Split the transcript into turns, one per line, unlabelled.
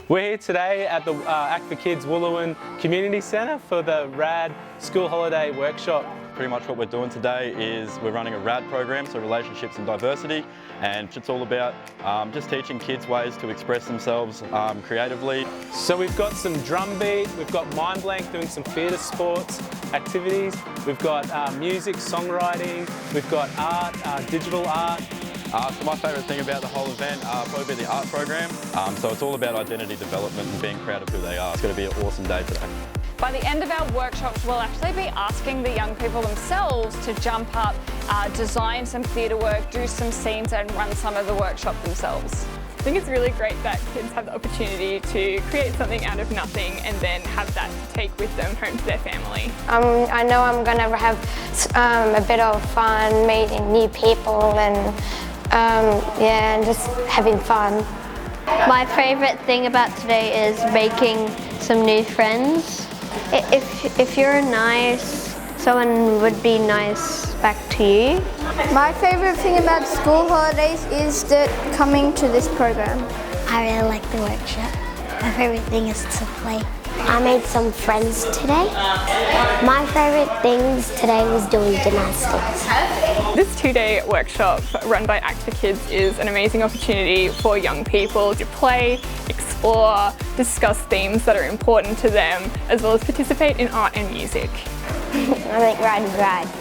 We're here today at the Act for Kids Wooloowin Community Centre for the RAD School Holiday Workshop.
Pretty much what we're doing today is we're running a RAD program, so Relationships and Diversity, and it's all about just teaching kids ways to express themselves creatively.
So we've got some drum beat, we've got Mind Blank doing some theatre sports activities, we've got music, songwriting, we've got art, digital art.
So my favourite thing about the whole event probably be the art program. So it's all about identity development and being proud of who they are. It's going to be an awesome day today.
By the end of our workshops, we'll actually be asking the young people themselves to jump up, design some theatre work, do some scenes and run some of the workshop themselves.
I think it's really great that kids have the opportunity to create something out of nothing and then have that to take with them home to their family.
I know I'm going to have a bit of fun meeting new people and and just having fun.
My favourite thing about today is making some new friends. If you're nice, someone would be nice back to you.
My favourite thing about school holidays is coming to this program.
I really like the workshop. My favourite thing is to play. I made some friends today. My favourite things today was doing gymnastics.
This 2-day workshop run by Act for Kids is an amazing opportunity for young people to play, explore, discuss themes that are important to them, as well as participate in art and music.
I like riding rides.